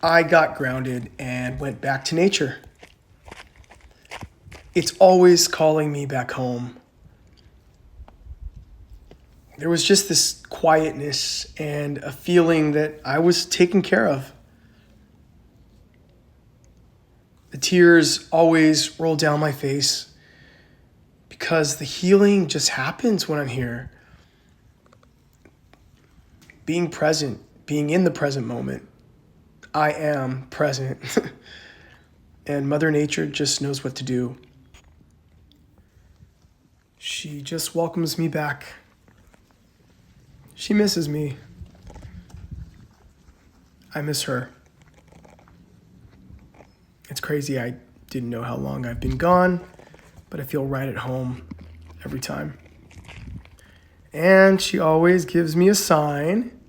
I got grounded and went back to nature. It's always calling me back home. There was just this quietness and a feeling that I was taken care of. The tears always roll down my face because the healing just happens when I'm here. Being present, being in the present moment. I am present. And Mother Nature just knows what to do. She just welcomes me back. She misses me. I miss her. It's crazy. I didn't know how long I've been gone, but I feel right at home every time. And she always gives me a sign.